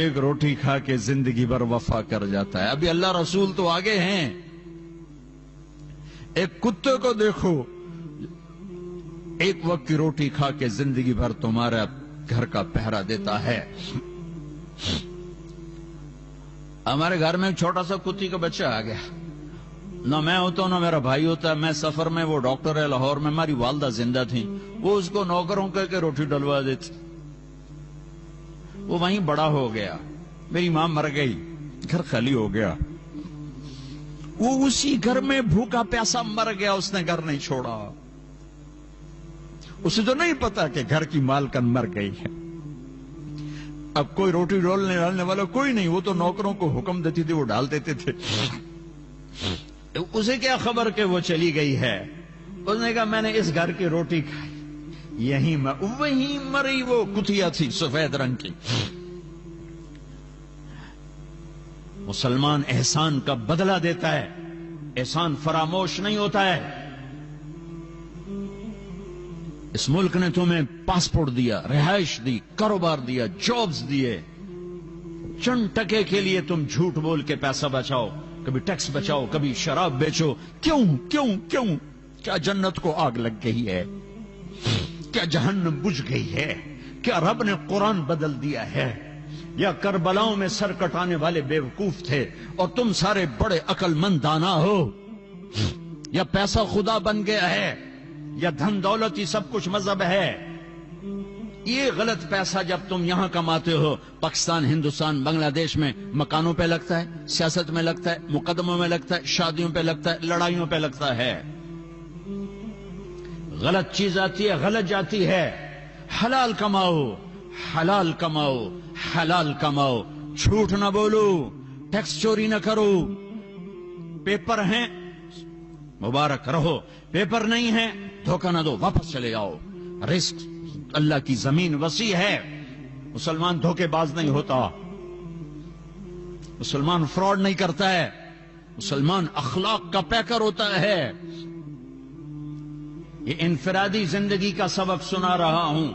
ایک روٹی کھا کے زندگی بھر وفا کر جاتا ہے. ابھی اللہ رسول تو آگے ہیں. ایک کتے کو دیکھو ایک وقت کی روٹی کھا کے زندگی بھر تمہارا گھر کا پہرا دیتا ہے. ہمارے گھر میں ایک چھوٹا سا کتی کا بچہ آ گیا. نہ میں ہوتا ہوں نہ میرا بھائی ہوتا ہے. میں سفر میں, وہ ڈاکٹر ہے لاہور میں, ہماری والدہ زندہ تھی, وہ اس کو نوکروں کہہ کے روٹی ڈلوا دیتی. وہ وہیں بڑا ہو گیا. میری ماں مر گئی, گھر خالی ہو گیا. وہ اسی گھر میں بھوکا پیاسا مر گیا. اس نے گھر نہیں چھوڑا. اسے تو نہیں پتا کہ گھر کی مالکن مر گئی ہے. اب کوئی روٹی ڈالنے والا کوئی نہیں. وہ تو نوکروں کو حکم دیتی تھی, وہ ڈال دیتے تھے. اسے کیا خبر کہ وہ چلی گئی ہے. اس نے کہا میں نے اس گھر کی روٹی کھائی, وہیں مری. وہ کتیا تھی سفید رنگ کی. مسلمان احسان کا بدلہ دیتا ہے, احسان فراموش نہیں ہوتا ہے. اس ملک نے تمہیں پاسپورٹ دیا, رہائش دی, کاروبار دیا, جابز دیے. چند ٹکے کے لیے تم جھوٹ بول کے پیسہ بچاؤ, کبھی ٹیکس بچاؤ, کبھی شراب بیچو. کیوں کیوں کیوں؟ کیا جنت کو آگ لگ گئی ہے؟ کیا جہنم بجھ گئی ہے؟ کیا رب نے قرآن بدل دیا ہے؟ یا کربلاؤں میں سر کٹانے والے بیوقوف تھے اور تم سارے بڑے عقل مند دانا ہو؟ یا پیسہ خدا بن گیا ہے؟ یا دھن دولت ہی سب کچھ مذہب ہے؟ یہ غلط پیسہ جب تم یہاں کماتے ہو, پاکستان, ہندوستان, بنگلہ دیش میں مکانوں پہ لگتا ہے, سیاست میں لگتا ہے, مقدموں میں لگتا ہے, شادیوں پہ لگتا ہے, لڑائیوں پہ لگتا ہے. غلط چیز آتی ہے, غلط جاتی ہے. حلال کماؤ, حلال کماؤ, حلال کماؤ. جھوٹ نہ بولو, ٹیکس چوری نہ کرو. پیپر ہیں مبارک رہو, پیپر نہیں ہے دھوکہ نہ دو, واپس چلے جاؤ. رزق اللہ کی زمین وسیع ہے. مسلمان دھوکے باز نہیں ہوتا, مسلمان فراڈ نہیں کرتا ہے, مسلمان اخلاق کا پیکر ہوتا ہے. یہ انفرادی زندگی کا سبق سنا رہا ہوں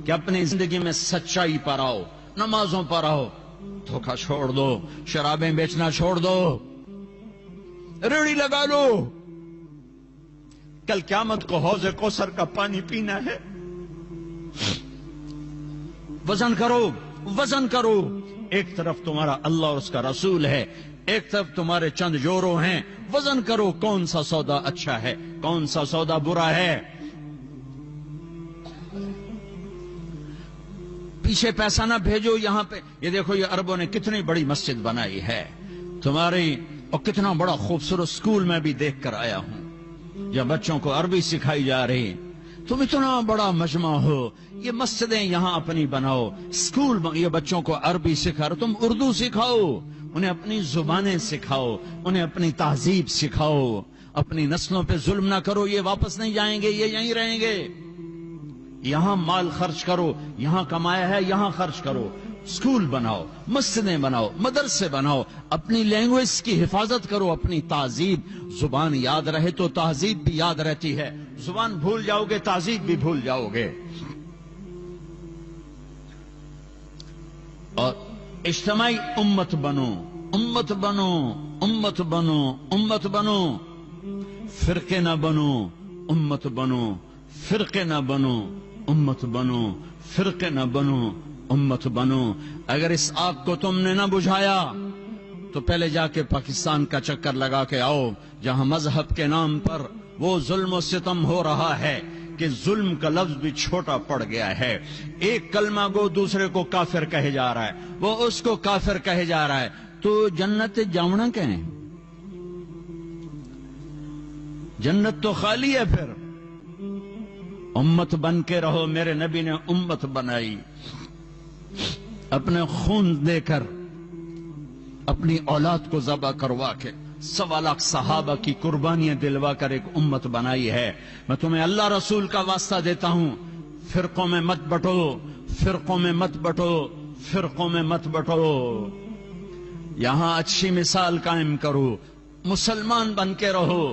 کہ اپنی زندگی میں سچائی پر آؤ, نمازوں پر آؤ. دھوکہ چھوڑ دو, شرابیں بیچنا چھوڑ دو, ریڑھی لگا لو. کل قیامت کو حوض کوثر کا پانی پینا ہے. وزن کرو, وزن کرو. ایک طرف تمہارا اللہ اور اس کا رسول ہے, ایک طرف تمہارے چند جورو ہیں. وزن کرو کون سا سودا اچھا ہے, کون سا سودا برا ہے. پیچھے پیسہ نہ بھیجو یہاں پہ. یہ دیکھو یہ عربوں نے کتنی بڑی مسجد بنائی ہے تمہاری, اور کتنا بڑا خوبصورت سکول میں بھی دیکھ کر آیا ہوں جب بچوں کو عربی سکھائی جا رہی. تم اتنا بڑا مجمع ہو, یہ مسجدیں یہاں اپنی بناؤ, سکول یہ بچوں کو عربی سکھا رہے, تم اردو سکھاؤ, انہیں اپنی زبانیں سکھاؤ, انہیں اپنی تہذیب سکھاؤ. اپنی نسلوں پہ ظلم نہ کرو, یہ واپس نہیں جائیں گے, یہ یہیں رہیں گے. یہاں مال خرچ کرو, یہاں کمایا ہے یہاں خرچ کرو. سکول بناؤ, مسجدیں بناؤ, مدرسے بناؤ. اپنی لینگویج کی حفاظت کرو, اپنی تہذیب. زبان یاد رہے تو تہذیب بھی یاد رہتی ہے, زبان بھول جاؤ گے تہذیب بھی بھول جاؤ گے. اور اجتماعی امت بنو, امت بنو, امت بنو, امت بنو. فرقے نہ بنو, امت بنو. فرقے نہ بنو, امت بنو. فرقے نہ بنو, امت بنو. اگر اس آگ کو تم نے نہ بجھایا تو پہلے جا کے پاکستان کا چکر لگا کے آؤ, جہاں مذہب کے نام پر وہ ظلم و ستم ہو رہا ہے کہ ظلم کا لفظ بھی چھوٹا پڑ گیا ہے. ایک کلمہ گو دوسرے کو کافر کہے جا رہا ہے, وہ اس کو کافر کہے جا رہا ہے. تو جنت جاؤنا کہیں, جنت تو خالی ہے. پھر امت بن کے رہو. میرے نبی نے امت بنائی, اپنے خون دے کر, اپنی اولاد کو ذبح کروا کے, 1.25 لاکھ صحابہ کی قربانیاں دلوا کر ایک امت بنائی ہے. میں تمہیں اللہ رسول کا واسطہ دیتا ہوں, فرقوں میں مت بٹو, فرقوں میں مت بٹو, فرقوں میں مت بٹو. یہاں اچھی مثال قائم کرو, مسلمان بن کے رہو.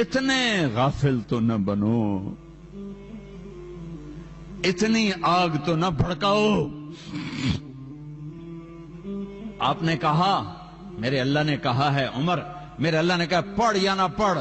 اتنے غافل تو نہ بنو، اتنی آگ تو نہ بھڑکاؤ۔ آپ نے کہا، میرے اللہ نے کہا ہے عمر، میرے اللہ نے کہا پڑھ یا نہ پڑھ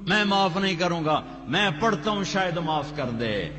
میں معاف نہیں کروں گا، میں پڑھتا ہوں شاید معاف کر دے۔